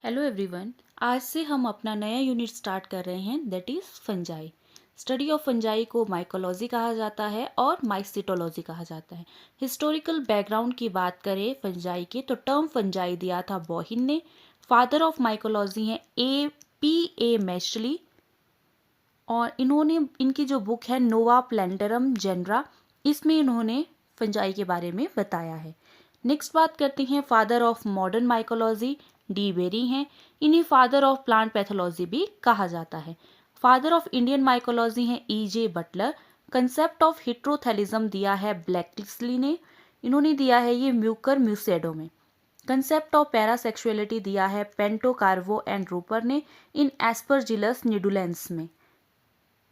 Hello everyone. आज से हम अपना नया यूनिट स्टार्ट कर रहे हैं, that is fungi. Study of fungi को माइकोलॉजी कहा जाता है और माइसिटोलॉजी कहा जाता है। हिस्टोरिकल बैकग्राउंड की बात करें फंजाई के, तो टर्म फंजाई दिया था बोहिन ने। फादर ऑफ माइकोलॉजी हैं ए मैशली, और इनकी जो बुक है नोवा प्लेंटरम जेनरा, इसमें इन्होंने फंजाई के बारे में बताया है। नेक्स्ट बात करते हैं father of modern mycology, de Bary हैं। इन्हें फादर ऑफ प्लांट पैथोलॉजी भी कहा जाता है। फादर ऑफ इंडियन माइकोलॉजी हैं E.J. बटलर। कंसेप्ट ऑफ हिट्रोथैलिज्म दिया है ब्लैकलिस्ली ने, इन्होंने दिया है ये म्यूकर म्यूसेडो में। कंसेप्ट ऑफ पैरासेक्सुअलिटी दिया है पेंटो कार्वो एंड रूपर ने इन एस्परजिलस निडुलेंस में।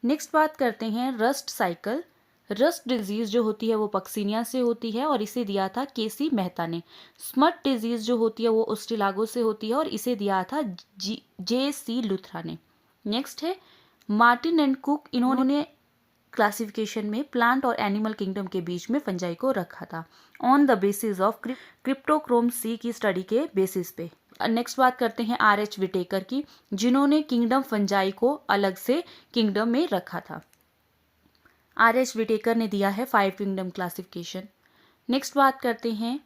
नेक्स्ट बात करते हैं रस्ट साइकिल। रस्ट डिजीज जो होती है वो पक्सीनिया से होती है और इसे दिया था केसी मेहता ने। स्मट डिजीज जो होती है वो ओस्टिलागो से होती है और इसे दिया था J.C. लुथरा ने। नेक्स्ट है मार्टिन एंड कुक, इन्होंने क्लासिफिकेशन में प्लांट और एनिमल किंगडम के बीच में फंजाई को रखा था on the basis of cryptochrome C की स्टडी के बेसिस पे। नेक्स्ट बात करते हैं R.H. विटेकर की, जिन्होंने किंगडम फंजाई को अलग से किंगडम में रखा था। R.H. विटेकर ने दिया है 5 किंगडम क्लासिफिकेशन। नेक्स्ट बात करते हैं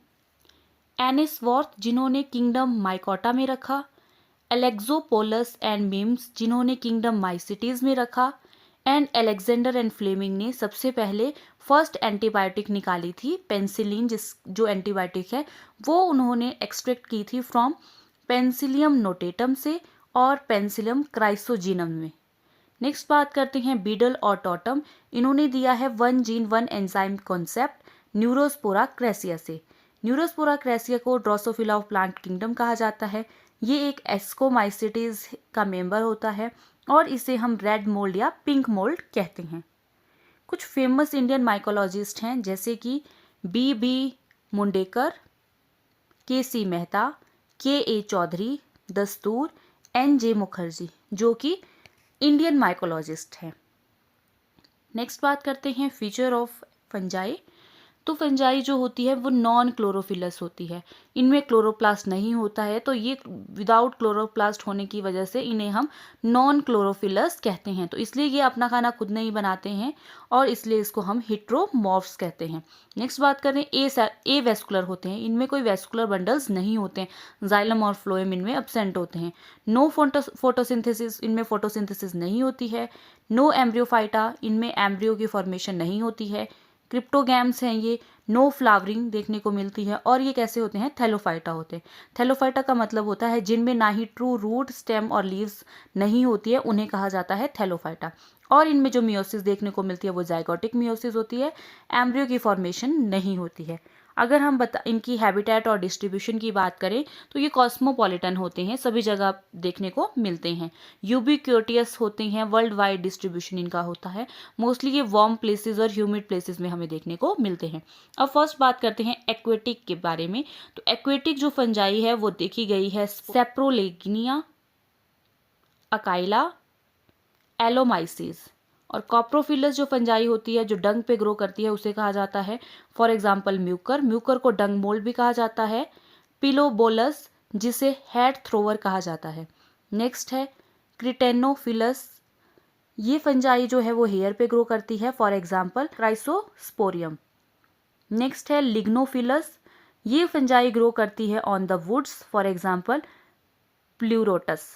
एनिसवर्थ, जिन्होंने किंगडम माइकोटा में रखा। एलेक्सोपोलस एंड मिम्स, जिन्होंने किंगडम माइसिटीज में रखा। एंड एलेक्जेंडर एंड फ्लेमिंग ने सबसे पहले फर्स्ट एंटीबायोटिक निकाली थी पेंसिलिन, जो एंटीबायोटिक है वो उन्होंने एक्सट्रैक्ट की थी फ्रॉम पेंसिलियम नोटेटम से और पेंसिलियम क्राइसोजीनम में। नेक्स्ट बात करते हैं बीडल और टॉटम, इन्होंने दिया है 1 जीन 1 एंजाइम कॉन्सेप्ट न्यूरोस्पोरा क्रेसिया से। न्यूरोस्पोरा क्रेसिया को ड्रोसोफिला ऑफ प्लांट किंगडम कहा जाता है। ये एक एस्कोमाइसिटीज का मेंबर होता है और इसे हम रेड मोल्ड या पिंक मोल्ड कहते हैं। कुछ फेमस इंडियन माइकोलॉजिस्ट हैं जैसे कि B.B. Mundekar, K.C. Mehta, K.A. Chaudhary, दस्तूर, N.J. मुखर्जी, जो कि इंडियन माइकोलॉजिस्ट हैं। नेक्स्ट बात करते हैं फीचर ऑफ फंजाई। तो फंजाई जो होती है वो नॉन क्लोरोफिलस होती है, इनमें क्लोरोप्लास्ट नहीं होता है, तो ये विदाउट क्लोरोप्लास्ट होने की वजह से इन्हें हम नॉन क्लोरोफिलस कहते हैं। तो इसलिए ये अपना खाना खुद नहीं बनाते हैं और इसलिए इसको हम हिट्रोमॉर्फ्स कहते हैं। नेक्स्ट बात करें ए वेस्कुलर होते हैं, इनमें कोई वेस्कुलर बंडल्स नहीं होते हैं। जाइलम और फ्लोएम इनमें एब्सेंट होते हैं। नो फोटोसिंथेसिस, इनमें फोटोसिंथेसिस नहीं होती है। नो एम्ब्रियोफाइटा, इनमें एम्ब्रियो की फॉर्मेशन नहीं होती है। क्रिप्टोगैम्स हैं ये। नो फ्लावरिंग देखने को मिलती है और ये कैसे होते हैं, थैलोफाइटा होते हैं। थैलोफाइटा का मतलब होता है जिनमें ना ही ट्रू रूट, स्टेम और लीव्स नहीं होती है, उन्हें कहा जाता है थैलोफाइटा। और इनमें जो मियोसिस देखने को मिलती है वो जाइगोटिक मियोसिस होती है, एम्ब्रियो की फॉर्मेशन नहीं होती है। अगर हम इनकी हैबिटेट और डिस्ट्रीब्यूशन की बात करें तो ये कॉस्मोपॉलिटन होते हैं, सभी जगह देखने को मिलते हैं। यूबिक्यूटियस होते हैं, वर्ल्ड वाइड डिस्ट्रीब्यूशन इनका होता है। मोस्टली ये वार्म प्लेसेस और ह्यूमिड प्लेसेस में हमें देखने को मिलते हैं। अब फर्स्ट बात करते हैं एक्वेटिक के बारे में। तो एक्वेटिक जो फंजाई है वो देखी गई है सेप्रोलेगिनिया, अकाइला, एलोमाइसिस। और कॉप्रोफिलस जो फंजाई होती है जो डंग पे ग्रो करती है उसे कहा जाता है फॉर एग्जांपल म्यूकर। म्यूकर को डंग मोल्ड भी कहा जाता है। पिलोबोलस, जिसे हेड थ्रोवर कहा जाता है। नेक्स्ट है क्रिटेनोफिलस, ये फंजाई जो है वो हेयर पे ग्रो करती है, फॉर एग्जांपल क्राइसोस्पोरियम। नेक्स्ट है लिग्नोफिलस, ये फंजाई ग्रो करती है on the woods, for example Pleurotus.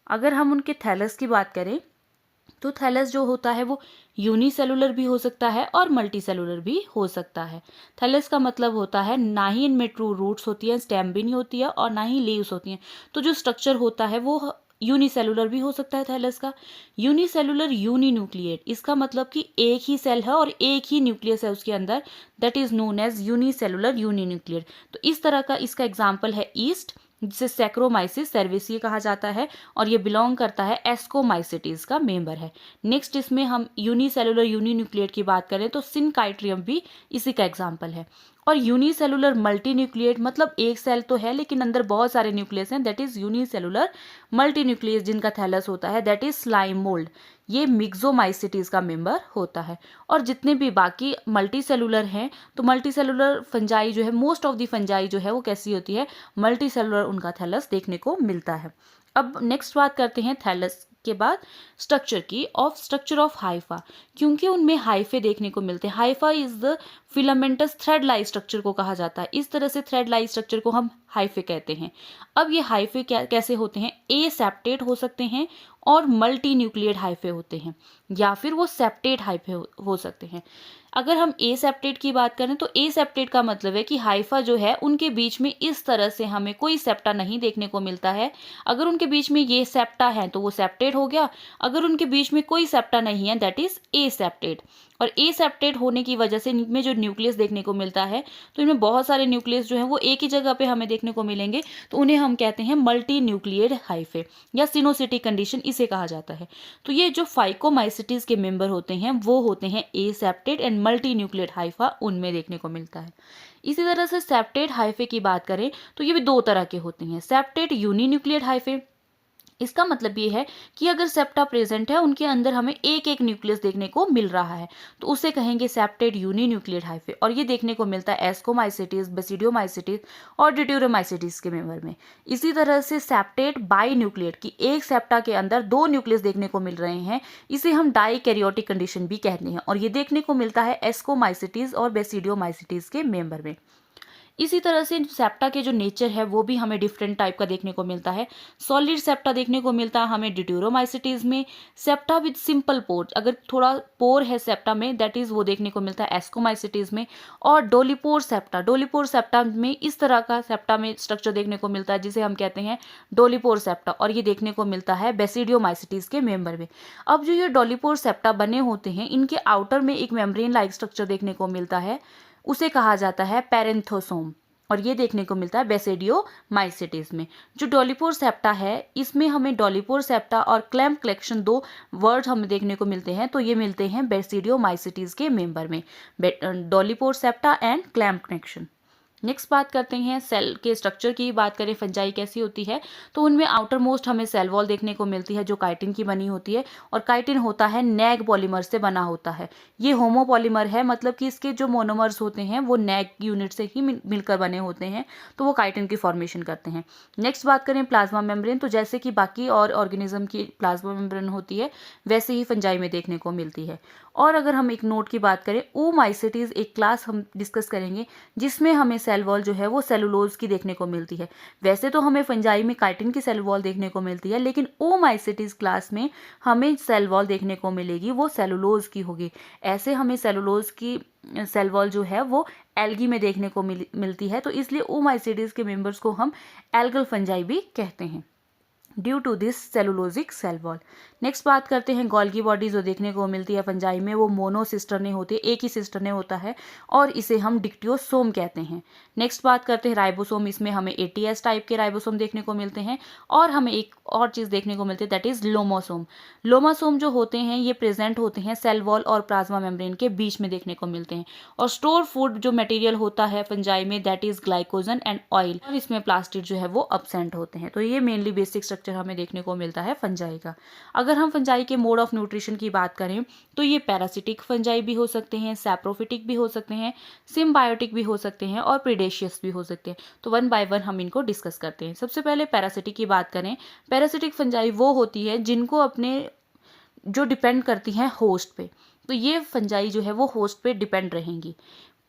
अगर हम उनके थैलस की बात करें तो थैलस जो होता है वो यूनिसेलुलर भी हो सकता है और मल्टी सेलुलर भी हो सकता है। थैलस का मतलब होता है ना ही इनमें ट्रू रूट्स होती हैं, स्टेम भी नहीं होती है और ना ही लीव्स होती हैं, तो जो स्ट्रक्चर होता है वो यूनिसेलुलर भी हो सकता है थैलस का। यूनिसेलुलर यूनिन्यूक्लिएट, इसका मतलब कि एक ही सेल है और एक ही न्यूक्लियस है उसके अंदर, that is known as unicellular uninucleate. तो इस तरह का इसका एग्जाम्पल है ईस्ट, जिसे सैक्रोमाइसिस सर्विसिए कहा जाता है और ये बिलोंग करता है एस्कोमाइसिटीज का मेंबर है। नेक्स्ट इसमें हम यूनिसेलुलर यूनिन्यूक्लिएट की बात करें तो सिनकाइट्रियम भी इसी का एग्जाम्पल है। और यूनिसेलुलर मल्टीन्यूक्लिएट मतलब एक सेल तो है लेकिन अंदर बहुत सारे न्यूक्लियस हैं, दैट इज यूनिसेलुलर मल्टीन्यूक्लियस जिनका थैलस होता है, दैट इज स्लाइम मोल्ड। ये मिक्सोमाइसिटीज का मेंबर होता है। और जितने भी बाकी मल्टीसेलुलर हैं, तो मल्टीसेलुलर फंजाई जो है, मोस्ट ऑफ द फंजाई जो है वो कैसी होती है, मल्टीसेलुलर उनका थैलस देखने को मिलता है। अब नेक्स्ट बात करते हैं थैलस के बाद स्ट्रक्चर की, ऑफ स्ट्रक्चर ऑफ हाइफा, क्योंकि उनमें हाइफे देखने को मिलते हैं। Haifa is the filamentous thread lie structure को कहा जाता है। इस तरह से थ्रेड लाई स्ट्रक्चर को हम हाइफे कहते हैं। अब ये हाइफे कैसे होते हैं, ए सेप्टेट हो सकते हैं और मल्टी न्यूक्लिएट हाइफे होते हैं, या फिर वो सेप्टेट हाइफे हो सकते हैं। अगर हम ए सेप्टेट की बात करें तो ए सेप्टेट का मतलब है कि हाइफा जो है उनके बीच में इस तरह से हमें कोई सेप्टा नहीं देखने को मिलता है। अगर उनके बीच में ये सेप्टा है तो वो सेप्टेट हो गया, अगर उनके बीच में कोई सेप्टा नहीं है दैट इज ए सेप्टेट। और ए सेप्टेट होने की वजह से इनमें जो न्यूक्लियस देखने को मिलता है, तो इनमें बहुत सारे न्यूक्लियस जो है वो एक ही जगह पे हमें देखने को मिलेंगे, तो उन्हें हम कहते हैं मल्टी न्यूक्लिएट हाइफे या सिनोसिटी कंडीशन इसे कहा जाता है। तो ये जो फाइकोमाइसिटीज के मेंबर होते हैं वो होते हैं a septate and multinucleate hypha, उनमें देखने को मिलता है। इसी तरह से सेप्टेट हाइफे की बात करें तो ये भी दो तरह के होते हैं। सेप्टेट यूनिन्यूक्लिएट हाइफे, इसका मतलब ये है कि अगर सेप्टा प्रेजेंट है उनके अंदर हमें एक एक न्यूक्लियस देखने को मिल रहा है, तो उसे कहेंगे सेप्टेट यूनिन्यूक्लिएट हाइफे। और ये देखने को मिलता है एस्कोमाइसिटीज, बेसिडियोमाइसिटीज और ड्यूटेरोमाइसिटीज के मेंबर में। इसी तरह से सेप्टेट बाई न्यूक्लिएट की एक सेप्टा के अंदर दो न्यूक्लियस देखने को मिल रहे हैं, इसे हम डाइकैरियोटिक कंडीशन भी कहते हैं, और ये देखने को मिलता है एस्कोमाइसिटीज और बेसिडियोमाइसिटीज के मेंबर में। इसी तरह से सेप्टा के जो नेचर है वो भी हमें डिफरेंट टाइप का देखने को मिलता है। सॉलिड सेप्टा देखने को मिलता है हमें ड्यूटेरोमाइसिटीज में। सेप्टा विद सिंपल पोर, अगर थोड़ा पोर है सेप्टा में, दैट इज वो देखने को मिलता है एस्कोमाइसिटीज में। और डोलीपोर सेप्टा में इस तरह का सेप्टा में स्ट्रक्चर देखने को मिलता है जिसे हम कहते हैं डोलीपोर सेप्टा, और ये देखने को मिलता है बेसिडियोमाइसिटीज के मेंबर में। अब जो ये डोलीपोर सेप्टा बने होते हैं, इनके आउटर में एक मेम्ब्रेन लाइक स्ट्रक्चर देखने को मिलता है, उसे कहा जाता है पेरेंथोसोम, और ये देखने को मिलता है बेसिडियोमाइसिटीज में। जो डोलीपोर सेप्टा है, इसमें हमें डोलीपोर सेप्टा और क्लैम्प कलेक्शन दो वर्ड हमें देखने को मिलते हैं, तो ये मिलते हैं बेसिडियोमाइसिटीज के मेंबर में, dolipore septa and clamp connection. Next बात करते हैं सेल के स्ट्रक्चर की। बात करें फंजाई कैसी होती है, तो उनमें आउटर मोस्ट हमें सेल वॉल देखने को मिलती है जो काइटिन की बनी होती है, और काइटिन होता है नैग पॉलीमर से बना होता है। ये होमोपॉलीमर है, मतलब कि इसके जो मोनोमर्स होते हैं वो नैग यूनिट से ही मिलकर बने होते हैं, तो वो काइटिन की फॉर्मेशन करते हैं। नेक्स्ट बात करें प्लाज्मा मेम्ब्रेन, तो जैसे कि बाकी और ऑर्गेनिज्म की प्लाज्मा मेम्ब्रेन होती है वैसे ही फंजाई में देखने को मिलती है। और अगर हम एक नोट की बात करें, ओमाइसिटीज एक क्लास हम डिस्कस करेंगे जिसमें हमें सेल वॉल जो है वो सेलुलोज की देखने को मिलती है। वैसे तो हमें फंजाई में काइटिन की सेल वॉल देखने को मिलती है, लेकिन ओमाइसिटीज क्लास में हमें सेल वॉल देखने को मिलेगी वो सेलुलोज की होगी। ऐसे हमें सेलुलोज की सेल वॉल जो है वो एल्गी में देखने को मिलती है, तो इसलिए ओमाइसिटीज के मेंबर्स को हम एल्गल फंजाई भी कहते हैं due to this cellulosic cell wall. Next बात करते हैं गोल्गी बॉडी जो देखने को मिलती है फंजाई में, वो मोनोसिस्टर्ने होती है, एक ही सिस्टर्ने होता है, और इसे हम डिक्टियोसोम कहते हैं। नेक्स्ट बात करते हैं राइबोसोम, इसमें हमें एटीएस टाइप के राइबोसोम देखने को मिलते हैं, और हमें एक और चीज़ देखने को मिलती है दैट इज लोमोसोम। लोमोसोम जो होते हैं ये प्रेजेंट होते हैं सेल वॉल और प्लाज्मा मेम्ब्रेन के बीच में देखने को मिलते हैं। और स्टोर फूड जो मटेरियल होता है फंजाई में that is glycogen and oil, और इसमें प्लास्टिड जो है वो अब्सेंट होते हैं। तो ये मेनली बेसिक स्ट्रक्चर हमें देखने को मिलता है फंजाई का। अगर हम फंजाई के मोड ऑफ न्यूट्रिशन की बात करें तो ये पैरासिटिक फंजाई भी हो सकते हैं, सैप्रोफिटिक भी हो सकते हैं, सिम्बायोटिक भी हो सकते हैं, और प्रीडेशियस भी हो सकते हैं। तो वन बाय वन हम इनको डिस्कस करते हैं। सबसे पहले पैरासिटिक की बात करें, पैरासिटिक फंजाई वो होती है जिनको अपने जो डिपेंड करती हैं होस्ट पे, तो ये फंजाई जो है वो होस्ट पे डिपेंड रहेंगी।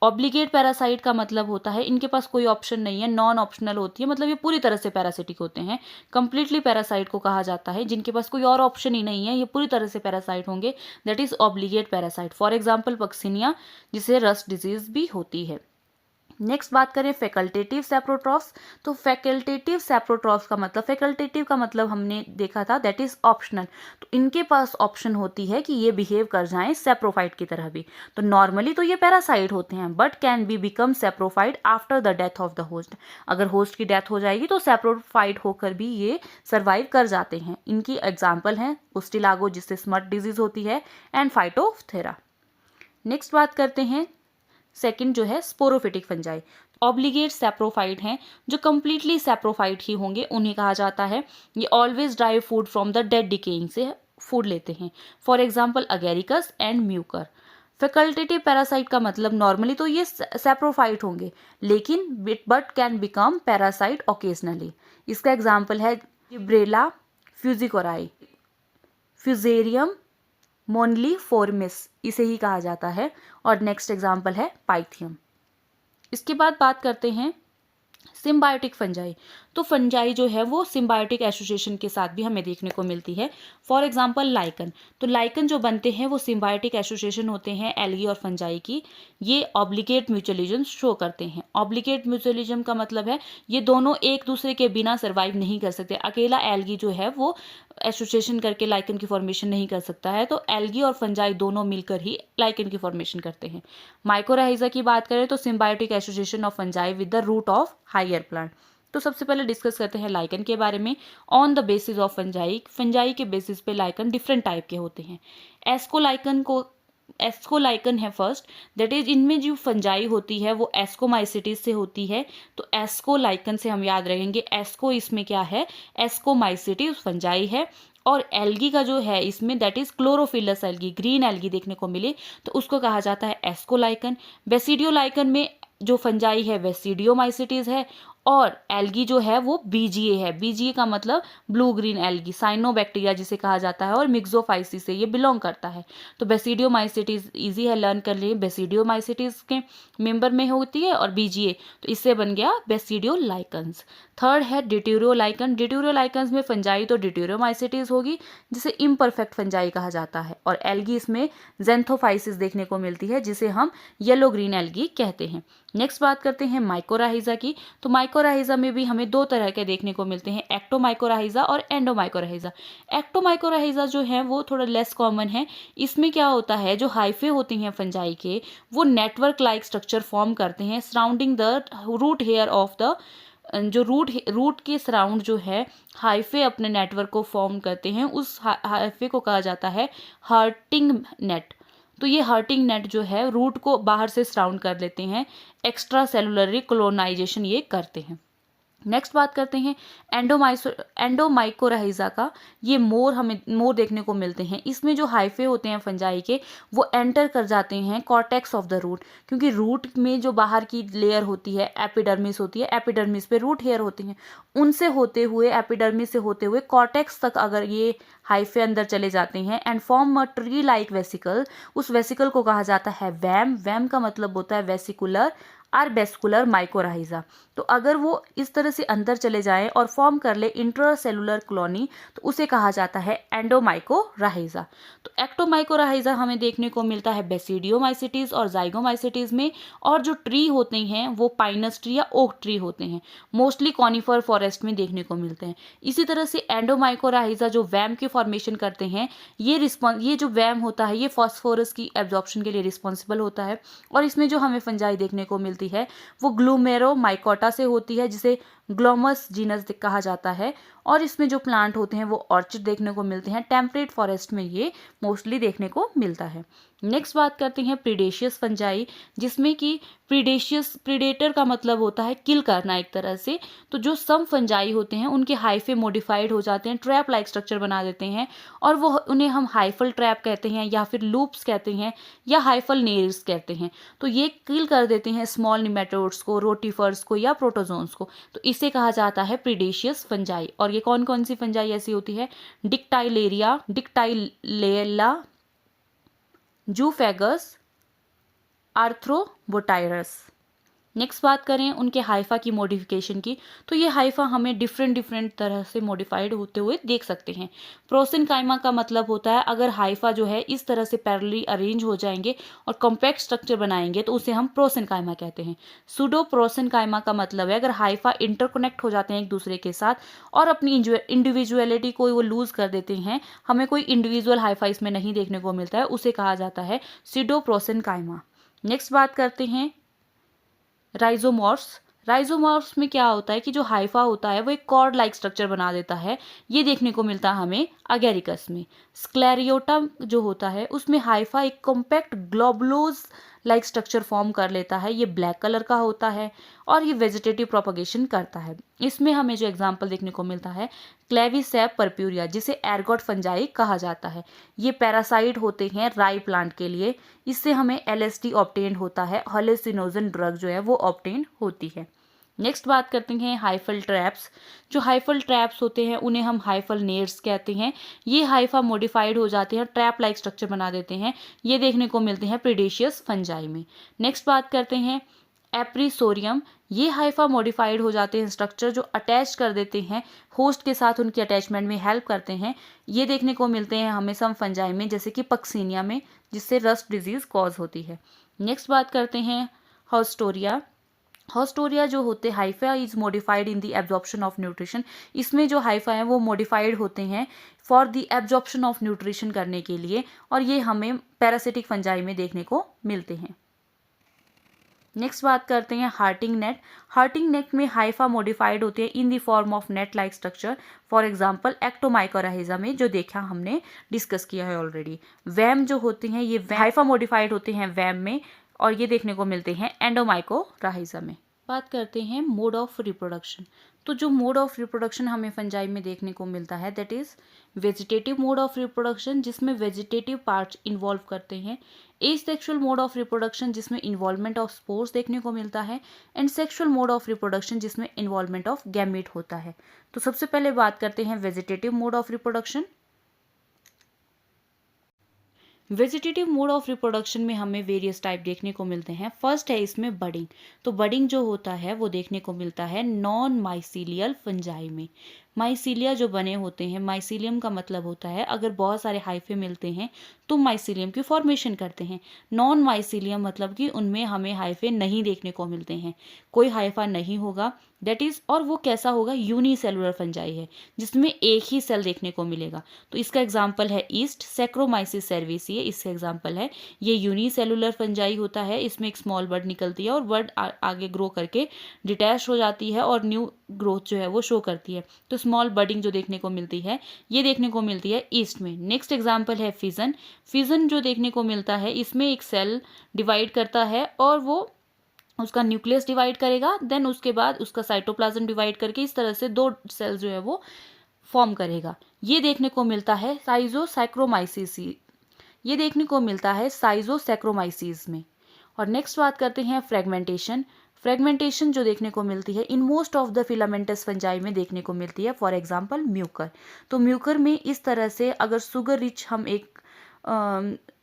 ऑब्लिगेट पैरासाइट का मतलब होता है इनके पास कोई ऑप्शन नहीं है, नॉन ऑप्शनल होती है, मतलब ये पूरी तरह से पैरासिटिक होते हैं। कंप्लीटली पैरासाइट को कहा जाता है जिनके पास कोई और ऑप्शन ही नहीं है, ये पूरी तरह से पैरासाइट होंगे, that is obligate parasite. For example Puccinia, जिसे रस्ट डिजीज भी होती है। नेक्स्ट बात करें फैकल्टेटिव सैप्रोट्रॉफ्स, तो फैकल्टेटिव सैप्रोट्रॉफ्स का मतलब, फैकल्टेटिव का मतलब हमने देखा था दैट इज ऑप्शनल, तो इनके पास ऑप्शन होती है कि ये बिहेव कर जाएं सैप्रोफाइट की तरह भी। तो नॉर्मली तो ये पैरासाइट होते हैं but can be become saprophyte after the death of the host. अगर होस्ट की डेथ हो जाएगी तो सैप्रोफाइट होकर भी ये सर्वाइव कर जाते हैं। इनकी एग्जाम्पल हैं उस्टिलागो जिससे स्मट डिजीज होती है, एंड फाइटोप्थेरा। नेक्स्ट बात करते हैं सेकंड जो है स्पोरोफिटिक फंजाई। ऑब्लिगेट सैप्रोफाइट हैं, जो कंप्लीटली सैप्रोफाइट ही होंगे, उन्हें कहा जाता है। ये always drive food from the dead decaying से फूड लेते हैं। For example Agaricus and Mucor. Facultative parasite का मतलब नॉर्मली तो ये सैप्रोफाइट होंगे, लेकिन but can become parasite occasionally. इसका एग्जाम्पल है जिब्रेला फ्यूजिकोराई, फ्यूजेरियम मोनलीफोर्मिस, इसे ही कहा जाता है। और नेक्स्ट एग्जाम्पल है पाइथियम। इसके बाद बात करते हैं सिम्बायोटिक फंजाई। तो फंजाई जो है वो सिम्बायोटिक एसोसिएशन के साथ भी हमें देखने को मिलती है। For example lichen. तो लाइकन जो बनते हैं वो सिम्बायोटिक एसोसिएशन होते हैं एल्गी और फंजाई की। ये ऑब्लिगेट म्यूचुअलिज्म शो करते हैं। ऑब्लिगेट म्यूचुअलिज्म का मतलब है ये दोनों एक दूसरे के बिना सर्वाइव नहीं कर सकते। अकेला एल्गी जो है वो एसोसिएशन करके लाइकन की फॉर्मेशन नहीं कर सकता है, तो एल्गी और फंजाई दोनों मिलकर ही लाइकन की फॉर्मेशन करते हैं। माइकोराइजा की बात करें तो symbiotic association of fungi with the root of higher plant. तो सबसे पहले डिस्कस करते हैं लाइकन के बारे में। On the basis of fungi, fungi के बेसिस पे लाइकन डिफरेंट टाइप के होते हैं। एस्कोलाइकन है फर्स्ट, दैट इज इनमें जो फंजाई होती है वो एस्कोमाइसिटीज से होती है। तो एस्कोलाइकन से हम याद रखेंगे, एस्को इसमें क्या है, एस्कोमाइसिटीज फंजाई है। और एल्गी का जो है इसमें that is chlorophyllous algae, green algae देखने को मिले तो उसको कहा जाता है एस्कोलाइकन। बेसिडियोलाइकन में जो फंजाई है बेसिडियोमाइसिटीज है, और एल्गी जो है वो बीजीए है। बीजीए का मतलब ब्लू ग्रीन एल्गी, साइनोबैक्टीरिया जिसे कहा जाता है, और मिक्सोफाइसी से ये बिलोंग करता है। तो बेसिडियोमाइसिटीज इजी है लर्न कर लिए, बेसिडियोमाइसिटीज के मेंबर में होती है, और बीजीए तो इससे बन गया बेसिडियोलाइकन्स। थर्ड है डिट्यूरियोलाइकन। डिट्यूरियोलाइकन्स में फंजाई तो डिट्यूरियोमाइसिटीज होगी जिसे इम्परफेक्ट फंजाई कहा जाता है, और एल्गी इसमें जेंथोफाइसिस देखने को मिलती है जिसे हम येलो ग्रीन एल्गी कहते हैं। नेक्स्ट बात करते हैं माइकोराइजा की। तो माइकोराइजा में भी हमें दो तरह के देखने को मिलते हैं, एक्टोमाइकोराइजा और एंडोमाइकोराइजा। एक्टोमाइकोराइजा जो है वो थोड़ा लेस कॉमन है। इसमें क्या होता है, जो हाइफे होते हैं फंजाई के वो नेटवर्क लाइक स्ट्रक्चर फॉर्म करते हैं surrounding the root hair of the, जो रूट के सराउंड जो है हाइफे अपने नेटवर्क को फॉर्म करते हैं, उस हाइफे को कहा जाता है हर्टिंग नेट। तो ये हर्टिंग नेट जो है रूट को बाहर से सराउंड कर लेते हैं, एक्स्ट्रा सेलुलरी कोलोनाइजेशन ये करते हैं। नेक्स्ट बात करते हैं एंडोमाइकोराइजा का। ये हमें मोर देखने को मिलते हैं। इसमें जो हाइफे होते हैं फंजाई के वो एंटर कर जाते हैं कॉर्टेक्स ऑफ द रूट, क्योंकि रूट में जो बाहर की लेयर होती है एपिडर्मिस होती है, एपिडर्मिस पे रूट हेयर होती हैं, उनसे होते हुए एपिडर्मिस से होते हुए कॉर्टेक्स तक अगर ये हाइफे अंदर चले जाते हैं and form a tree like vesicle, उस वेसिकल को कहा जाता है वैम। वैम का मतलब होता है वेसिकुलर आर्बेस्कुलर माइकोराइजा। तो अगर वो इस तरह से अंदर चले जाएं और फॉर्म कर ले इंट्रासेलुलर कॉलोनी तो उसे कहा जाता है एंडोमाइकोराइजा। तो एक्टोमाइकोराइजा हमें देखने को मिलता है बेसिडियोमाइसिटीज और जाइगोमाइसिटीज में, और जो ट्री होते हैं वो पाइनस ट्री या ओक ट्री होते हैं, मोस्टली कॉनिफर फॉरेस्ट में देखने को मिलते हैं। इसी तरह से एंडोमाइकोराइजा जो वैम की फॉर्मेशन करते हैं, ये जो वैम होता है ये फॉस्फोरस की एब्जॉर्प्शन के लिए रिस्पॉन्सिबल होता है। और इसमें जो हमें फंजाई देखने को मिलती है वो ग्लूमेरोमाइकोटा से होती है जिसे ग्लोमस जीनस कहा जाता है। और इसमें जो प्लांट होते हैं वो ऑर्चिड देखने को मिलते हैं, टेम्परेट फॉरेस्ट में ये मोस्टली देखने को मिलता है। नेक्स्ट बात करते हैं प्रीडेशियस फंजाई, जिसमें कि प्रीडेटर का मतलब होता है किल करना एक तरह से। तो जो सम फंजाई होते हैं उनके हाइफे मॉडिफाइड हो जाते हैं, ट्रैप लाइक स्ट्रक्चर बना देते हैं, और वो उन्हें हम हाइफल ट्रैप कहते हैं या फिर लूप्स कहते हैं या हाइफल नेल्स कहते हैं। तो ये किल कर देते हैं स्मॉल निमेटोड्स को, रोटिफर्स को या प्रोटोजोन्स को, तो इसे कहा जाता है प्रीडेशियस फंजाई। और ये कौन कौन सी फंजाई ऐसी होती है, डिक्टाइलेरिया, डिक्टाइलेला, जूफेगस, आर्थ्रोबोटायरस। नेक्स्ट बात करें उनके हाइफा की मॉडिफिकेशन की, तो ये हाइफा हमें डिफरेंट तरह से मॉडिफाइड होते हुए देख सकते हैं। प्रोसेनकाइमा का मतलब होता है अगर हाइफा जो है इस तरह से पैरेलली अरेंज हो जाएंगे और कॉम्पैक्ट स्ट्रक्चर बनाएंगे तो उसे हम प्रोसेनकाइमा कहते हैं। सूडो प्रोसेनकाइमा का मतलब है अगर हाइफा इंटरकनेक्ट हो जाते हैं एक दूसरे के साथ और अपनी इंडिविजुअलिटी को वो लूज कर देते हैं, हमें कोई इंडिविजुअल हाइफा इसमें नहीं देखने को मिलता है, उसे कहा जाता है सीडो प्रोसेनकाइमा। नेक्स्ट बात करते हैं राइजोमॉर्फ्स। राइजोमॉर्फ्स में क्या होता है कि जो हाइफा होता है वो एक कॉर्ड लाइक स्ट्रक्चर बना देता है, ये देखने को मिलता है हमें अगेरिकस में। स्क्लेरियोटा जो होता है उसमें हाइफा एक कॉम्पैक्ट ग्लोबुलोज लाइक स्ट्रक्चर फॉर्म कर लेता है, ये ब्लैक कलर का होता है और ये वेजिटेटिव प्रोपगेशन करता है। इसमें हमें जो एग्जाम्पल देखने को मिलता है क्लेविसेप परप्यूरिया, जिसे एर्गोट फंजाई कहा जाता है। ये पैरासाइट होते हैं राई प्लांट के लिए, इससे हमें LSD ऑब्टेन होता है, हेलुसिनोजन ड्रग जो है वो ऑब्टेन होती है। नेक्स्ट बात करते हैं हाइफल ट्रैप्स। जो हाइफल ट्रैप्स होते हैं उन्हें हम हाइफल नेट्स कहते हैं। ये हाइफा मॉडिफाइड हो जाते हैं, ट्रैप लाइक स्ट्रक्चर बना देते हैं। ये देखने को मिलते हैं प्रीडेशियस फंजाई में। नेक्स्ट बात करते हैं एप्रीसोरियम। ये हाइफा मॉडिफाइड हो जाते हैं स्ट्रक्चर जो अटैच कर देते हैं होस्ट के साथ, उनके अटैचमेंट में हेल्प करते हैं। ये देखने को मिलते हैं हमें सम फंजाई में, जैसे कि पक्सीनिया में, जिससे रस्ट डिजीज कॉज होती है। नेक्स्ट बात करते हैं हॉस्टोरिया। हॉस्टोरिया जो होते हैं Haifa is modified in the absorption of nutrition. इसमें जो हाइफा है वो मॉडिफाइड होते हैं for the absorption of nutrition करने के लिए, और ये हमें पैरासिटिक फंजाई में देखने को मिलते हैं। नेक्स्ट बात करते हैं हार्टिंग नेट। हार्टिंग नेट में हाइफा मॉडिफाइड होते हैं in the form of net like structure, for example एक्टोमाइकोराइजा में, जो देखा हमने डिस्कस किया है ऑलरेडी। वैम जो होते हैं ये हाइफा मॉडिफाइड होते हैं वैम में, और ये देखने को मिलते हैं एंडोमाइकोराइजा में। बात करते हैं मोड ऑफ रिप्रोडक्शन। तो जो मोड ऑफ रिप्रोडक्शन हमें फंजाई में देखने को मिलता है that is vegetative mode of reproduction, जिसमें वेजिटेटिव पार्ट्स इन्वॉल्व करते हैं। एसेक्सुअल मोड ऑफ रिप्रोडक्शन, जिसमें इन्वॉल्वमेंट ऑफ स्पोर्स देखने को मिलता है। And sexual mode of reproduction, जिसमें इन्वॉल्वमेंट ऑफ गैमीट होता है। तो सबसे पहले बात करते हैं vegetative mode of reproduction. Vegetative mode of reproduction में हमें वेरियस टाइप देखने को मिलते हैं। फर्स्ट है इसमें बडिंग। तो बडिंग जो होता है वो देखने को मिलता है नॉन माइसीलियल फंजाई में। माइसीलिया जो बने होते हैं, माइसीलियम का मतलब होता है अगर बहुत सारे हाइफे मिलते हैं तो माइसीलियम की फॉर्मेशन करते हैं। नॉन माइसीलियम मतलब कि उनमें हमें हाइफे नहीं देखने को मिलते हैं, कोई हाइफा नहीं होगा दैट इज, और वो कैसा होगा, यूनिसेलुलर फंजाई है जिसमें एक ही सेल देखने को मिलेगा। तो इसका एग्जाम्पल है ईस्ट सैक्रोमाइसिस सर्विसिए, इसका एग्जाम्पल है। ये यूनिसेलुलर फंजाई होता है, इसमें एक स्मॉल बड निकलती है और बड आगे ग्रो करके डिटैच हो जाती है और न्यू ग्रोथ जो है वो शो करती है। तो स्मॉल बडिंग जो देखने को मिलती है ये देखने को मिलती है ईस्ट में। नेक्स्ट एग्जाम्पल है फिजन। फिजन जो देखने को मिलता है इसमें एक सेल डिवाइड करता है और वो उसका न्यूक्लियस डिवाइड करेगा, देन उसके बाद उसका साइटोप्लाज्म डिवाइड करके इस तरह से दो सेल जो है वो फॉर्म करेगा। ये देखने को मिलता है साइजोसैक्रोमाइसिस, ये देखने को मिलता है साइजोसैक्रोमाइसिस में। और नेक्स्ट बात करते हैं फ्रेगमेंटेशन। फ्रेगमेंटेशन जो देखने को मिलती है in most of the filamentous fungi में देखने को मिलती है, फॉर एग्जांपल म्यूकर। तो म्यूकर में इस तरह से अगर शुगर रिच हम एक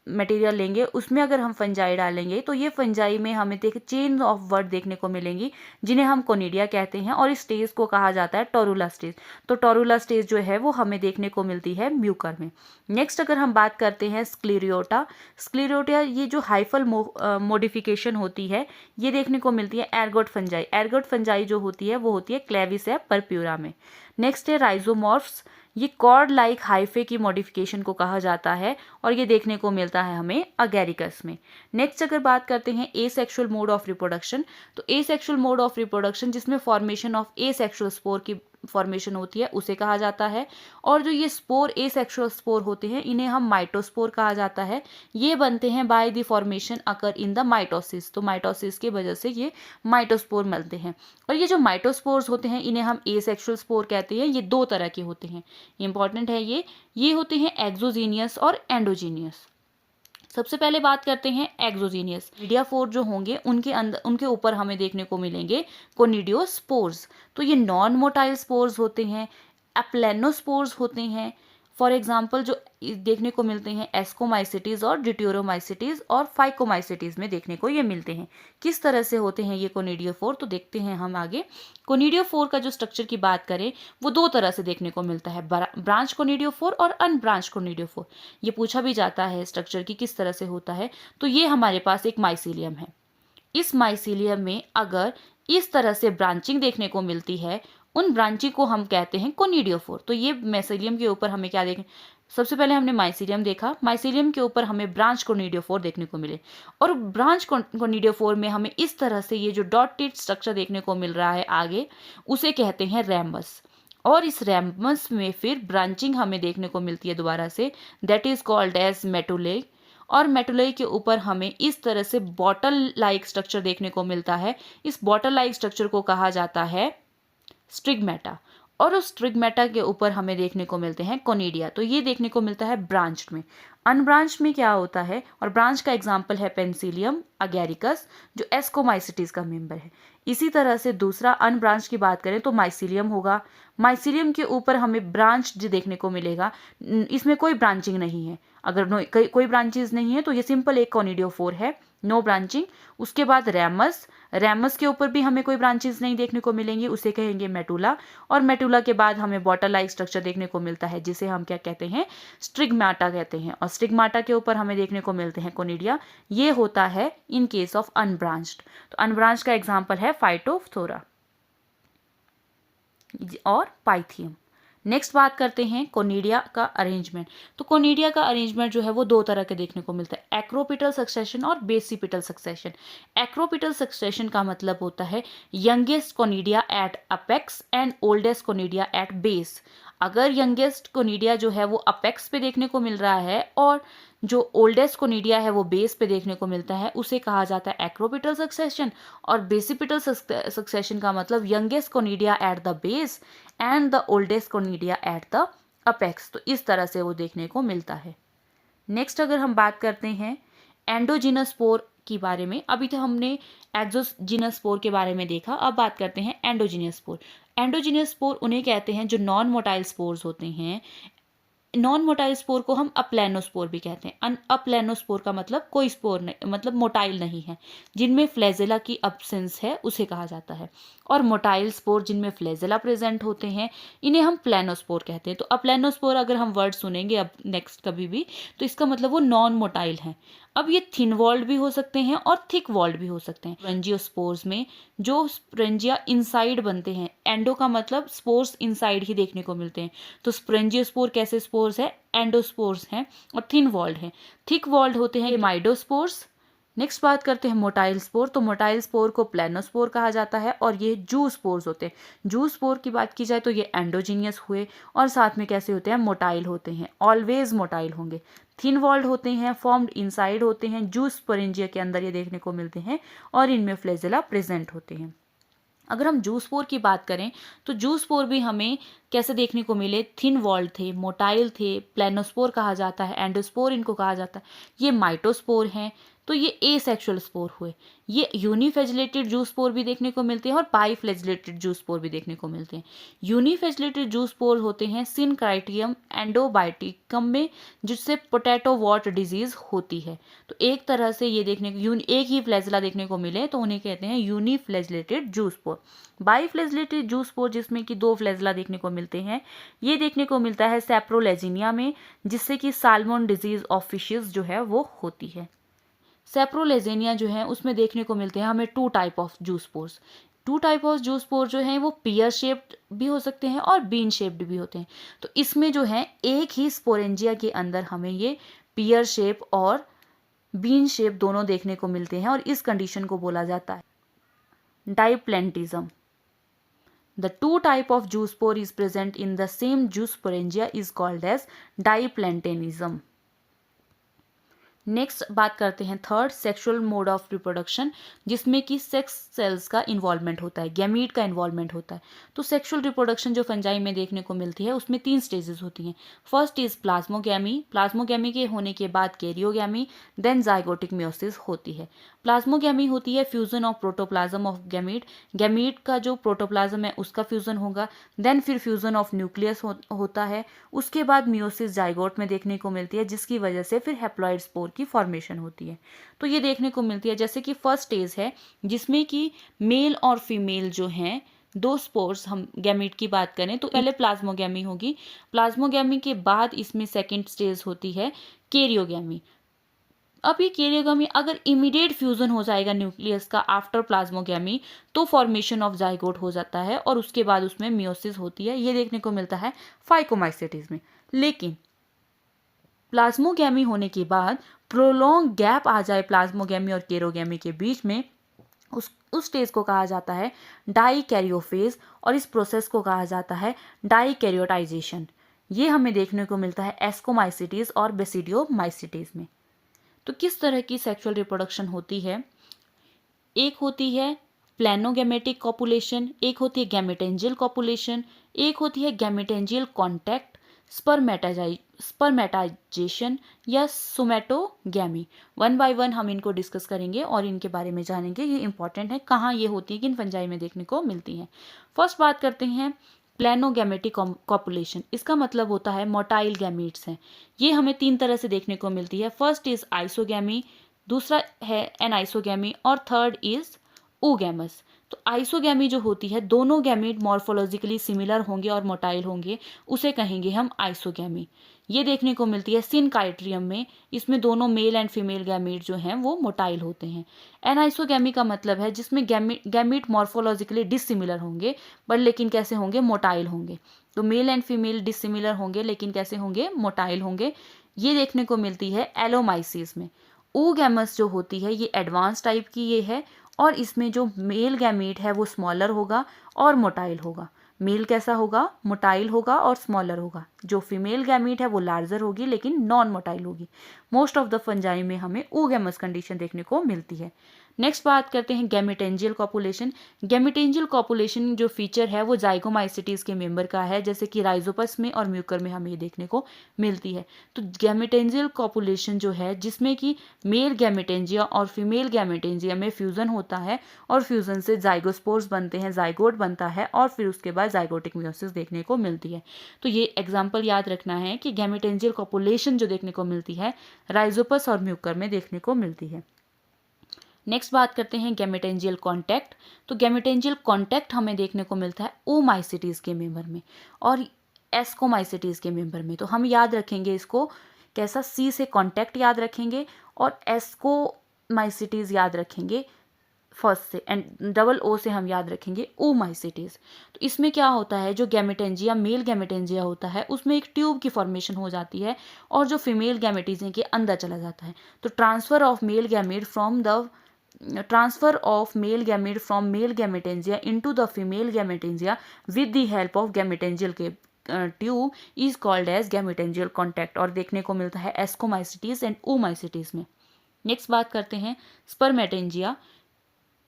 मटेरियल लेंगे, उसमें अगर हम फंजाई डालेंगे तो ये फंजाई में हमें चेन ऑफ वर्ड देखने को मिलेंगी जिन्हें हम कोनिडिया कहते हैं, और इस स्टेज को कहा जाता है टोरुला स्टेज। तो टोरुला स्टेज जो है वो हमें देखने को मिलती है म्यूकर में। नेक्स्ट अगर हम बात करते हैं स्क्लेरियोटा। स्क्लेरियोटा ये जो हाइफल मॉडिफिकेशन होती है ये देखने को मिलती है एर्गोट फंजाई। एर्गोट फंजाई जो होती है वो होती है क्लेविसेप परप्यूरा में। नेक्स्ट है राइजोमॉर्फ्स। ये कॉर्ड लाइक हाइफे की मॉडिफिकेशन को कहा जाता है और ये देखने को मिलता है हमें अगैरिकस में। नेक्स्ट अगर बात करते हैं एसेक्सुअल मोड ऑफ रिप्रोडक्शन। तो एसेक्सुअल मोड ऑफ रिप्रोडक्शन जिसमें फॉर्मेशन ऑफ एसेक्सुअल स्पोर की फॉर्मेशन होती है उसे कहा जाता है। और जो ये स्पोर एसेक्सुअल स्पोर होते हैं इन्हें हम माइटोस्पोर कहा जाता है। ये बनते हैं by the formation occur in the mitosis. तो माइटोसिस की वजह से ये माइटोस्पोर मिलते हैं। और ये जो माइटोस्पोर्स होते हैं इन्हें हम एसेक्सुअल स्पोर कहते हैं। ये दो तरह के होते हैं, इंपॉर्टेंट है ये होते हैं एक्सोजीनियस और एंडोजीनियस। सबसे पहले बात करते हैं एक्सोजीनियस। मीडियाफोर जो होंगे उनके अंदर उनके ऊपर हमें देखने को मिलेंगे कोनिडियोस्पोर्स। तो ये नॉन मोटाइल स्पोर्स होते हैं, एप्लेनोस्पोर्स होते हैं। फॉर एग्जाम्पल जो देखने को मिलते हैं एस्कोमाइसिटीज और ड्यूटेरोमाइसिटीज और फाइकोमाइसिटीज में देखने को ये मिलते हैं। किस तरह से होते हैं ये कोनिडियोफोर, तो देखते हैं हम आगे। कोनिडियोफोर का जो स्ट्रक्चर की बात करें वो दो तरह से देखने को मिलता है, ब्रांच कोनिडियोफोर और अनब्रांच कोनिडियोफोर। ये पूछा भी जाता है स्ट्रक्चर की किस तरह से होता है। तो ये हमारे पास एक माइसीलियम है। इस माइसीलियम में अगर इस तरह से ब्रांचिंग देखने को मिलती है उन ब्रांचिंग को हम कहते हैं कोनिडियोफोर। तो ये माइसीलियम के ऊपर हमें क्या देखें, सबसे पहले हमने माइसीलियम देखा, माइसीलियम के ऊपर हमें ब्रांच कोनिडियोफोर देखने को मिले। और ब्रांच कोनिडियोफोर में हमें इस तरह से ये जो डॉटेड स्ट्रक्चर देखने को मिल रहा है आगे, उसे कहते हैं रैमस। और इस रैमस में फिर ब्रांचिंग हमें देखने को मिलती है दोबारा से, दैट इज कॉल्ड एज मेटुले। और मेटुलाई के ऊपर हमें इस तरह से बॉटल लाइक स्ट्रक्चर देखने को मिलता है। इस बॉटल लाइक स्ट्रक्चर को कहा जाता है स्टिग्मेटा, और उस स्टिग्मेटा के ऊपर हमें देखने को मिलते हैं कोनिडिया। तो ये देखने को मिलता है ब्रांच में। अनब्रांच में क्या होता है, और ब्रांच का एग्जाम्पल है पेंसिलियम अगैरिकस जो एस्कोमाइसिटीज का मेंबर है। इसी तरह से दूसरा अनब्रांच की बात करें तो माइसिलियम होगा। माइसिलियम के ऊपर हमें ब्रांच देखने को मिलेगा, इसमें कोई ब्रांचिंग नहीं है। अगर कोई ब्रांचेस नहीं है तो ये सिंपल एक कोनिडियोफोर है, नो ब्रांचिंग। उसके बाद रैमस, रैमस के ऊपर भी हमें कोई ब्रांचेस नहीं देखने को मिलेंगी, उसे कहेंगे मेटुला। और मेटुला के बाद हमें बॉटल लाइक स्ट्रक्चर देखने को मिलता है जिसे हम क्या कहते हैं, स्टिग्माटा कहते हैं। और स्टिग्माटा के ऊपर हमें देखने को मिलते हैं कोनिडिया। ये होता है इन केस ऑफ अनब्रांच्ड। तो अनब्रांच का एग्जाम्पल है फाइटोफथोरा और पाइथियम। नेक्स्ट बात करते हैं कोनिडिया का अरेंजमेंट। तो कोनिडिया का अरेंजमेंट जो है वो दो तरह के देखने को मिलता है, एक्रोपिटल सक्सेशन और बेसिपिटल सक्सेशन। एक्रोपिटल सक्सेशन का मतलब होता है youngest conidia at apex and oldest conidia at base. अगर यंगेस्ट कोनिडिया जो है वो अपेक्स पे देखने को मिल रहा है और जो ओल्डेस्ट कोनिडिया है वो बेस पे देखने को मिलता है, उसे कहा जाता है एक्रोपिटल सक्सेशन। और बेसिपिटल सक्सेशन का मतलब youngest conidia at the base and the oldest conidia at the apex. तो इस तरह से वो देखने को मिलता है। नेक्स्ट अगर हम बात करते हैं एंडोजिनस स्पोर के बारे में, अभी तो हमने एक्सोजिनस स्पोर के बारे में देखा, अब बात करते हैं एंडोजिनस स्पोर। एंडोजिनस स्पोर उन्हें कहते हैं जो नॉन मोटाइल स्पोर्स होते हैं। नॉन मोटाइल स्पोर को हम अप्लेनोस्पोर भी कहते हैं। अप्लेनोस्पोर का मतलब कोई स्पोर नहीं, मतलब मोटाइल नहीं है, जिनमें फ्लैजेला की अब्सेंस है उसे कहा जाता है। और मोटाइल स्पोर जिनमें फ्लैजेला प्रेजेंट होते हैं इन्हें हम प्लेनोस्पोर कहते हैं। तो अप्लेनोस्पोर अगर हम वर्ड सुनेंगे अब नेक्स्ट कभी भी, तो इसका मतलब वो नॉन मोटाइल हैं। अब ये थिन वॉल्ड भी हो सकते हैं और थिक वॉल्ड भी हो सकते हैं। स्पोरेंजियोस्पोर्स में जो स्पोरेंजिया इनसाइड बनते हैं, एंडो का मतलब स्पोर्स इनसाइड ही देखने को मिलते हैं। तो स्पोरेंजियोस्पोर कैसे स्पोर्स है, एंडोस्पोर्स हैं और थिन वॉल्ड हैं। थिक वॉल्ड होते हैं माइडोस्पोर्स। नेक्स्ट बात करते हैं मोटाइल स्पोर। तो मोटाइल स्पोर को प्लेनोस्पोर कहा जाता है और ये जू स्पोर्स होते हैं। जू स्पोर की बात की जाए तो ये एंडोजीनियस हुए और साथ में कैसे होते हैं, मोटाइल होते हैं, ऑलवेज मोटाइल होंगे। थिन वॉल्ड होते हैं, फॉर्म्ड इनसाइड होते हैं, जू स्पोरेंजिया के अंदर ये देखने को मिलते हैं और इनमें फ्लैजेला प्रेजेंट होते हैं। अगर हम जू स्पोर की बात करें तो जू स्पोर भी हमें कैसे देखने को मिले, थिन वॉल्ड थे, मोटाइल थे, प्लेनोस्पोर कहा जाता है, एंडोस्पोर इनको कहा जाता है। ये माइटोस्पोर हैं, तो ये एसेक्सुअल स्पोर हुए। ये यूनिफ्लैजिलेटेड जू स्पोर भी देखने को मिलते हैं और बाईफ्लैजिलेटेड जू स्पोर भी देखने को मिलते हैं। यूनिफ्लैजिलेटेड जू स्पोर होते हैं सिनक्राइटियम एंडोबाइटिकम में, जिससे पोटैटो वॉट डिजीज होती है। तो एक तरह से ये देखने को एक ही फ्लैजिला देखने को मिले तो उन्हें कहते हैं यूनिफ्लैजिलेटेड जू स्पोर। बाईफ्लैजिलेटेड जू स्पोर जिसमें कि दो फ्लैजिला देखने को मिलते हैं, ये देखने को मिलता है सेप्रोलेजिनिया में, जिससे कि साल्मोन डिजीज ऑफ फिशेस जो है वो होती है। सेप्रोलेजेनिया जो है उसमें देखने को मिलते हैं हमें टू टाइप ऑफ जू स्पोर्स। टू टाइप ऑफ जू स्पोर जो हैं वो पियर शेप्ड भी हो सकते हैं और बीन शेप्ड भी होते हैं। तो इसमें जो है एक ही स्पोरेंजिया के अंदर हमें ये पियर शेप और बीन शेप दोनों देखने को मिलते हैं और इस कंडीशन को बोला जाता है डाइप्लेंटिज्म। The two type of zoospore is present in the same zoosporangia is called as diplantanism. Next बात करते हैं third, sexual mode of reproduction, जिसमें कि सेक्स सेल्स का इन्वॉल्वमेंट होता है, गैमीट का इन्वॉल्वमेंट होता है। तो सेक्सुअल रिप्रोडक्शन जो फंजाई में देखने को मिलती है उसमें 3 स्टेजेस होती हैं। First is plasmogamy. प्लाज्मोगैमी के होने के बाद कैरियोगैमी, देन जाइगोटिक मियोसिस होती है। प्लाज्मोगैमी होती है fusion of protoplasm of gamete. Gamete का जो प्रोटोप्लाज्म है उसका फ्यूजन होगा, देन फिर फ्यूजन ऑफ न्यूक्लियस होता है। उसके बाद मियोसिस जाइगोट में देखने को मिलती है, जिसकी वजह से फिर हैप्लॉइड स्पोर की फॉर्मेशन होती है। तो ये देखने को मिलती है जैसे कि फर्स्ट स्टेज है जिसमें कि मेल और फीमेल जो हैं दो स्पोर्स, हम गैमीट की बात करें तो पहले प्लाज्मोगैमी होगी। प्लाज्मोगैमी के बाद इसमें सेकंड स्टेज होती है कैरियोगैमी। अब ये कैरियोगैमी अगर इमीडिएट फ्यूजन हो जाएगा न्यूक्लियस का आफ्टर प्लाज्मोगैमी तो फॉर्मेशन ऑफ जाइगोट हो जाता है और उसके बाद उसमें मियोसिस होती है। ये देखने को मिलता है फाइकोमाइसेटिस में। लेकिन प्लाज्मोगैमी होने के बाद प्रोलॉन्ग गैप आ जाए प्लाज्मोगैमी और कैरियोगैमी के बीच में, उस स्टेज को कहा जाता है डाइकैरियोफेज और इस प्रोसेस को कहा जाता है डाइकैरियोटाइजेशन। ये हमें देखने को मिलता है एस्कोमाइसिटीज और बेसिडियोमाइसिटीज में। तो किस तरह की सेक्सुअल रिप्रोडक्शन होती है? एक होती है प्लेनोगैमेटिक कॉपुलेशन, एक होती है गैमेटेंजियल कॉपुलेशन, एक होती है गैमेटेंजियल कॉन्टैक्ट, स्पर्मेटाइजेशन या सोमैटोगैमी। वन बाय वन हम इनको डिस्कस करेंगे और इनके बारे में जानेंगे। ये इंपॉर्टेंट है, कहाँ ये होती है, किन फंजाई में देखने को मिलती हैं। फर्स्ट बात करते हैं प्लेनोगैमेटिक कॉपुलेशन। इसका मतलब होता है मोटाइल गैमीट्स हैं। ये हमें तीन तरह से देखने को मिलती है। फर्स्ट इज आइसोगैमी, दूसरा है एनाइसोगैमी और थर्ड इज ओगैमस। तो आइसोगैमी जो होती है, दोनों गैमीट मॉर्फोलॉजिकली सिमिलर होंगे और मोटाइल होंगे, उसे कहेंगे हम आइसोगैमी। ये देखने को मिलती है सिनकाइट्रियम में। इसमें दोनों मेल एंड फीमेल गैमीट जो हैं वो मोटाइल होते हैं। एनाइसोगैमी का मतलब है जिसमें गैमीट मॉर्फोलॉजिकली डिसिमिलर होंगे, बट लेकिन कैसे होंगे? मोटाइल होंगे। तो मेल एंड फीमेल डिसिमिलर होंगे लेकिन कैसे होंगे? मोटाइल होंगे। ये देखने को मिलती है एलोमाइसिस में। ओगैमस जो होती है ये एडवांस टाइप की ये है, और इसमें जो मेल गैमीट है वो स्मॉलर होगा और मोटाइल होगा। मेल कैसा होगा? मोटाइल होगा और स्मॉलर होगा। जो फीमेल गैमीट है वो लार्जर होगी लेकिन नॉन मोटाइल होगी। मोस्ट ऑफ द फंजाई में हमें ओगैमस कंडीशन देखने को मिलती है। नेक्स्ट बात करते हैं गैमेटेंजियल कॉपुलेशन। गैमेटेंजियल कॉपुलेशन जो फीचर है वो जाइगोमाइसिटीज के मेंबर का है, जैसे कि राइजोपस में और म्यूकर में हमें ये देखने को मिलती है। तो गैमेटेंजियल कॉपुलेशन जो है जिसमें कि मेल गैमेटेंजिया और फीमेल गैमेटेंजिया में फ्यूजन होता है और फ्यूजन से जाइगोस्पोर्स बनते हैं, जाइगोट बनता है और फिर उसके बाद जाइगोटिक मियोसिस देखने को मिलती है। तो ये एग्जाम्पल याद रखना है कि गैमेटेंजियल कॉपुलेशन जो देखने को मिलती है राइजोपस और म्यूकर में देखने को मिलती है। नेक्स्ट बात करते हैं गैमेटेंजियल कॉन्टैक्ट। तो गैमेटेंजियल कॉन्टैक्ट हमें देखने को मिलता है ओमाइसिटीज के मेंबर में और एस्कोमाइसिटीज के मेंबर में। तो हम याद रखेंगे इसको कैसा? सी से कॉन्टैक्ट याद रखेंगे और एस्कोमाइसिटीज याद रखेंगे फर्स्ट से, एंड डबल ओ से हम याद रखेंगे ओमाइसिटीज। तो इसमें क्या होता है, जो गैमेटेंजिया मेल गैमेटेंजिया होता है उसमें एक ट्यूब की फॉर्मेशन हो जाती है और जो फीमेल गैमेटेंजिया के अंदर चला जाता है। तो transfer of male gamete from male gametangia into the female gametangia with the help of gametangial tube is called as gametangial contact और देखने को मिलता है एस्कोमाइसिटीज एंड ओमाइसिटीज में। नेक्स्ट बात करते हैं स्पर्मेटेंजिया।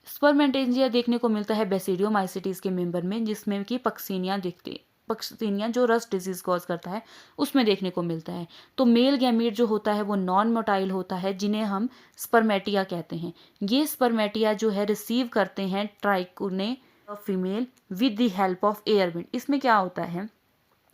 स्पर्मेटेंजिया देखने को मिलता है बेसिडियोमाइसिटीज के मेंबर में, जिसमें कि पक्सीनिया जो रस्ट डिजीज कॉज करता है उसमें देखने को मिलता है। तो मेल गैमीट जो होता है वो नॉन मोटाइल होता है, जिन्हें हम स्पर्मेटिया कहते हैं। ये स्पर्मेटिया जो है रिसीव करते हैं trichogyne female with the help of air wind. इसमें क्या होता है,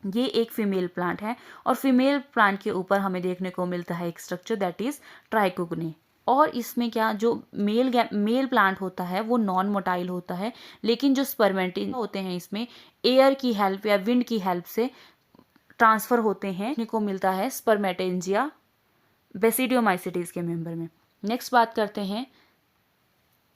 ये एक फीमेल प्लांट है और फीमेल प्लांट के ऊपर हमें देखने को मिलता है एक स्ट्रक्चर दैट इज ट्राइकोने। और इसमें क्या, जो मेल प्लांट होता है वो नॉन मोटाइल होता है, लेकिन जो स्पर्मेटिया होते हैं इसमें एयर की हेल्प या विंड की हेल्प से ट्रांसफर होते हैं। को मिलता है स्पर्मेटेंजिया बेसिडियोमाइसिटीज के मेंबर में। नेक्स्ट बात करते हैं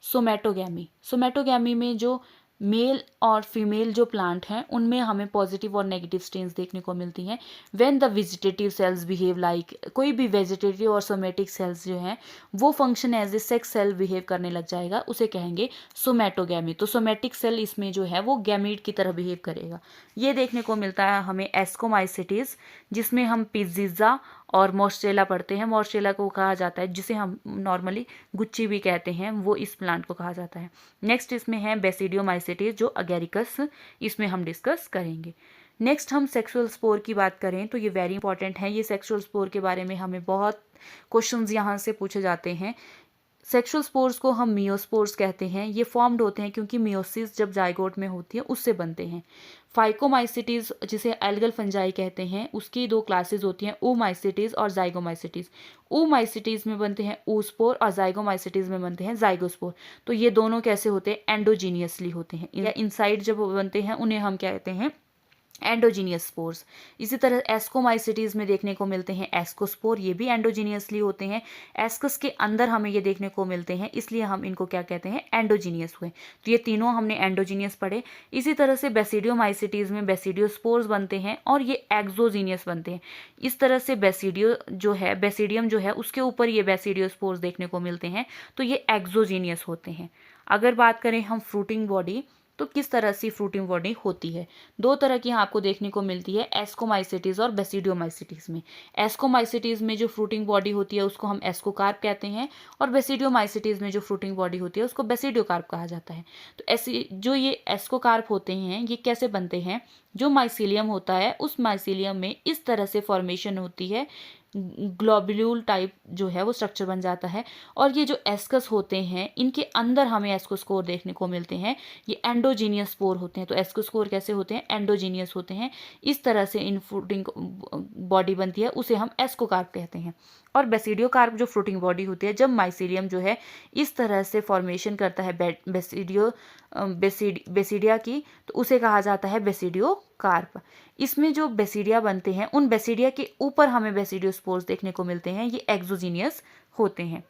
सोमैटोगैमी। सोमैटोगैमी में जो मेल और फीमेल जो प्लांट हैं उनमें हमें पॉजिटिव और नेगेटिव स्टेन्स देखने को मिलती हैं। When the vegetative cells behave like, कोई भी वेजिटेटिव और सोमेटिक सेल्स जो हैं वो function as a sex cell behave करने लग जाएगा, उसे कहेंगे सोमैटोगैमी। तो सोमेटिक सेल इसमें जो है वो गैमीट की तरह बिहेव करेगा। ये देखने को मिलता है हमें एस्कोमाइसिटीज, जिसमें हम पिज़्ज़ा और मॉस्ट्रेला पढ़ते हैं। मॉस्ट्रेला को कहा जाता है, जिसे हम नॉर्मली गुच्ची भी कहते हैं, वो इस प्लांट को कहा जाता है। नेक्स्ट इसमें है बेसिडियोमाइसिटीज जो अगेरिकस, इसमें हम डिस्कस करेंगे। नेक्स्ट हम सेक्सुअल स्पोर की बात करें तो ये वेरी इंपॉर्टेंट है। ये सेक्सुअल स्पोर के बारे में हमें बहुत क्वेश्चंस यहाँ से पूछे जाते हैं। सेक्सुअल स्पोर्स को हम मियोस्पोर्स कहते हैं। ये फॉर्म्ड होते हैं क्योंकि मियोसिस जब जाइगोट में होती है उससे बनते हैं। फाइकोमाइसिटीज जिसे एल्गल फंजाई कहते हैं, उसकी दो क्लासेस होती हैं, ओमाइसिटीज और जाइगोमाइसिटीज। ओमाइसिटीज में बनते हैं ओस्पोर और जाइगोमाइसिटीज में बनते हैं जाइगोस्पोर। तो ये दोनों कैसे होते हैं, एंडोजीनियसली होते हैं, या इनसाइड जब बनते हैं उन्हें हम कहते हैं एंडोजीनियस स्पोर्स। इसी तरह एस्कोमाइसिटीज में देखने को मिलते हैं एस्कोस्पोर, ये भी एंडोजीनियसली होते हैं। एस्कस के अंदर हमें ये देखने को मिलते हैं, इसलिए हम इनको क्या कहते हैं, एंडोजीनियस हुए। तो ये तीनों हमने एंडोजीनियस पढ़े। इसी तरह से बेसिडियोमाइसिटीज में बेसिडियोस्पोर्स बनते हैं और ये एक्सोजीनियस बनते हैं। इस तरह से बेसिडियम जो है उसके ऊपर ये बेसिडियोस्पोर्स देखने को मिलते हैं, तो ये एक्सोजीनियस होते हैं। अगर बात करें हम फ्रूटिंग बॉडी, तो किस तरह से फ्रूटिंग बॉडी होती है। दो तरह की यहाँ आपको देखने को मिलती है, एस्कोमाइसिटीज और बेसिडियोमाइसिटीज में। एस्कोमाइसिटीज में जो फ्रूटिंग बॉडी होती है उसको हम एस्कोकार्प कहते हैं, और बेसिडियोमाइसिटीज में जो फ्रूटिंग बॉडी होती है उसको बेसिडियोकार्प कहा जाता है। तो ऐसे जो ये एस्कोकार्प होते हैं ये कैसे बनते हैं, जो माइसीलियम होता है उस माइसीलियम में इस तरह से फॉर्मेशन होती है, ग्लोब्यूल टाइप जो है वो स्ट्रक्चर बन जाता है। और ये जो एस्कस होते हैं इनके अंदर हमें एस्कोस्पोर देखने को मिलते हैं, ये एंडोजीनियस स्पोर होते हैं। तो एस्कोस्पोर कैसे होते हैं, एंडोजीनियस होते हैं। इस तरह से इन फ्रूटिंग बॉडी बनती है, उसे हम एस्कोकार्प कहते हैं। और बेसिडियोकार्प जो फ्रूटिंग बॉडी होती है, जब माइसीलियम जो है इस तरह से फॉर्मेशन करता है बेसिडिया की, तो उसे कहा जाता है बेसिडियोकार्प। इसमें जो बेसिडिया बनते हैं उन बेसिडिया के ऊपर हमें बेसिडियोस्पोर्स देखने को मिलते हैं, ये एक्सोजीनियस होते हैं।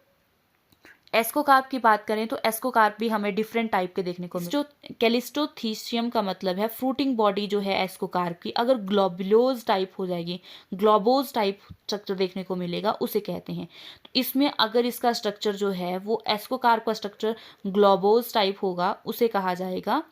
एस्कोकार्प की बात करें तो एस्कोकार्प भी हमें डिफरेंट टाइप के देखने को मिलते हैं। कैलिस्टोथीसियम का मतलब है फ्रूटिंग बॉडी जो है एस्कोकार्प की, अगर ग्लोबुलोज टाइप हो जाएगी, ग्लोबोज टाइप स्ट्रक्चर देखने को मिलेगा, उसे कहते हैं। तो इसमें अगर इसका स्ट्रक्चर जो है वो एस्कोकार्प का स्ट्रक्चर ग्लोबोज टाइप होगा, उसे कहा जाएगा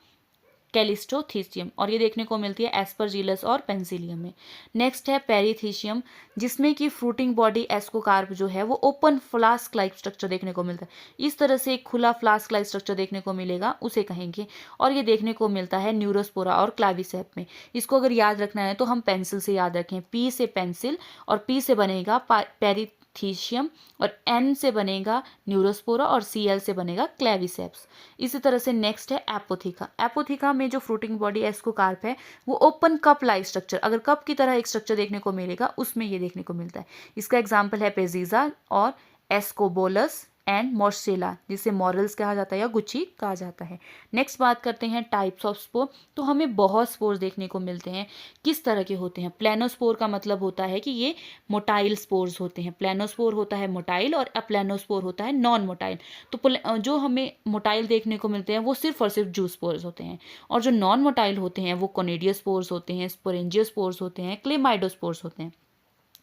कैलिस्टोथीसियम, और ये देखने को मिलती है एस्परजिलस और पेंसिलियम में। नेक्स्ट है पेरीथीसियम, जिसमें कि फ्रूटिंग बॉडी एस्कोकार्प जो है वो ओपन फ्लास्क लाइक स्ट्रक्चर देखने को मिलता है। इस तरह से एक खुला फ्लास्क लाइक स्ट्रक्चर देखने को मिलेगा, उसे कहेंगे। और ये देखने को मिलता है न्यूरोस्पोरा और क्लाविसेप में। इसको अगर याद रखना है तो हम पेंसिल से याद रखें, पी से पेंसिल और पी से बनेगा पेरीथीसियम, और एन से बनेगा न्यूरोस्पोरा और सीएल से बनेगा क्लेविसेप्स। इसी तरह से नेक्स्ट है एपोथिका। एपोथिका में जो फ्रूटिंग बॉडी एस्कोकार्प है वो ओपन कप लाइक स्ट्रक्चर, अगर कप की तरह एक स्ट्रक्चर देखने को मिलेगा, उसमें ये देखने को मिलता है। इसका एग्जाम्पल है पेजीजा और एस्कोबोलस एंड मोर्सेला, जिसे मॉरल्स कहा जाता है या गुच्ची कहा जाता है। नेक्स्ट बात करते हैं टाइप्स ऑफ स्पोर। तो हमें बहुत स्पोर्स देखने को मिलते हैं, किस तरह के होते हैं। प्लेनोस्पोर का मतलब होता है कि ये मोटाइल स्पोर्स होते हैं। प्लेनोस्पोर होता है मोटाइल और अप्लेनोस्पोर होता है नॉन मोटाइल। तो जो हमें मोटाइल देखने को मिलते हैं वो सिर्फ और सिर्फ जूस्पोर्स होते हैं, और जो नॉन मोटाइल होते हैं वो कोनिडियोस्पोर्स होते हैं, स्पोरेंजियोस्पोर्स होते हैं, क्लेमाइडोस्पोर्स होते हैं।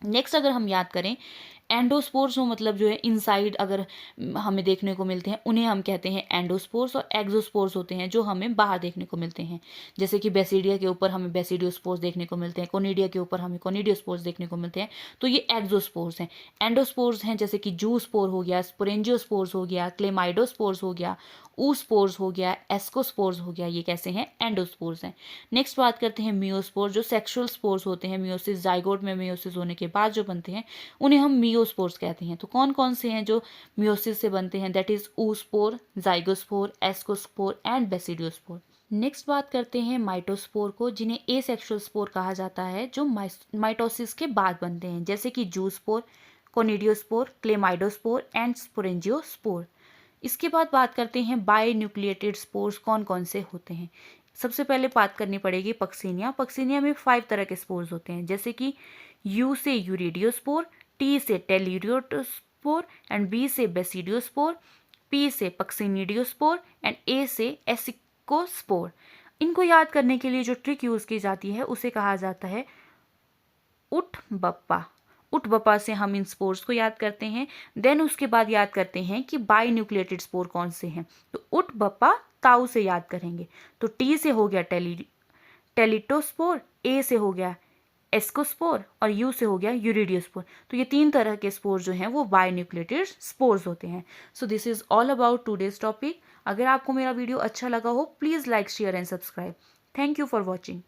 नेक्स्ट अगर हम याद करें, एंडोस्पोर्स हो मतलब जो है इनसाइड अगर हमें देखने को मिलते हैं उन्हें हम कहते हैं एंडोस्पोर्स, और एक्सोस्पोर्स होते हैं जो हमें बाहर देखने को मिलते हैं। जैसे कि बेसिडिया के ऊपर हमें बेसिडियोस्पोर्स देखने को मिलते हैं, कोनिडिया के ऊपर हमें कोनिडियोस्पोर्स देखने को मिलते हैं, तो ये एक्सोस्पोर्स हैं। एंडोस्पोर्स हैं जैसे कि जूस्पोर हो गया, स्पोरेंजियोस्पोर्स हो गया, क्लेमाइडोस्पोर्स हो गया, ऊस्पोर्स हो गया, एस्कोस्पोर्स हो गया, ये कैसे हैं, एंडोस्पोर्स हैं। नेक्स्ट बात करते हैं मियोस्पोर, जो सेक्सुअल स्पोर्स होते हैं, मियोसिस जाइगोट में मियोसिस होने के बाद जो बनते हैं उन्हें हम मियोस्पोर्स कहते हैं। तो कौन कौन से हैं जो मियोसिस से बनते हैं, that is ऊस्पोर, zygospore, ascospore and basidiospore. Next बात करते हैं माइटोस्पोर को, जिन्हें एसेक्सुअल स्पोर कहा जाता है, जो माइटोसिस के बाद बनते हैं, जैसे कि जूस्पोर, कोनिडियोस्पोर, क्लेमाइडोस्पोर एंड स्पोरेंजियोस्पोर। इसके बाद बात करते हैं बाय न्यूक्लिएटेड स्पोर्स कौन कौन से होते हैं। सबसे पहले बात करनी पड़ेगी पक्सीनिया। पक्सीनिया में 5 तरह के स्पोर्स होते हैं, जैसे कि यू से यूरिडियोस्पोर, टी से टेलिरियोस्पोर एंड बी से बेसिडियोस्पोर, पी से पक्सीनिडियोस्पोर एंड ए से एसिकोस्पोर। इनको याद करने के लिए जो ट्रिक यूज की जाती है उसे कहा जाता है उठ बप्पा। उठ बप्पा से हम इन स्पोर्स को याद करते हैं। देन उसके बाद याद करते हैं कि बाई न्यूक्लिएटेड स्पोर कौन से हैं। तो उठ बप्पा ताऊ से याद करेंगे, तो टी से हो गया टेलिटोस्पोर, ए से हो गया एस्कोस्पोर और यू से हो गया यूरिडियोस्पोर। तो ये 3 तरह के स्पोर जो हैं वो बाय न्यूक्लिएटेड स्पोर्स होते हैं। So this is all about today's topic. अगर आपको मेरा वीडियो अच्छा लगा हो please like share and subscribe. Thank you for watching.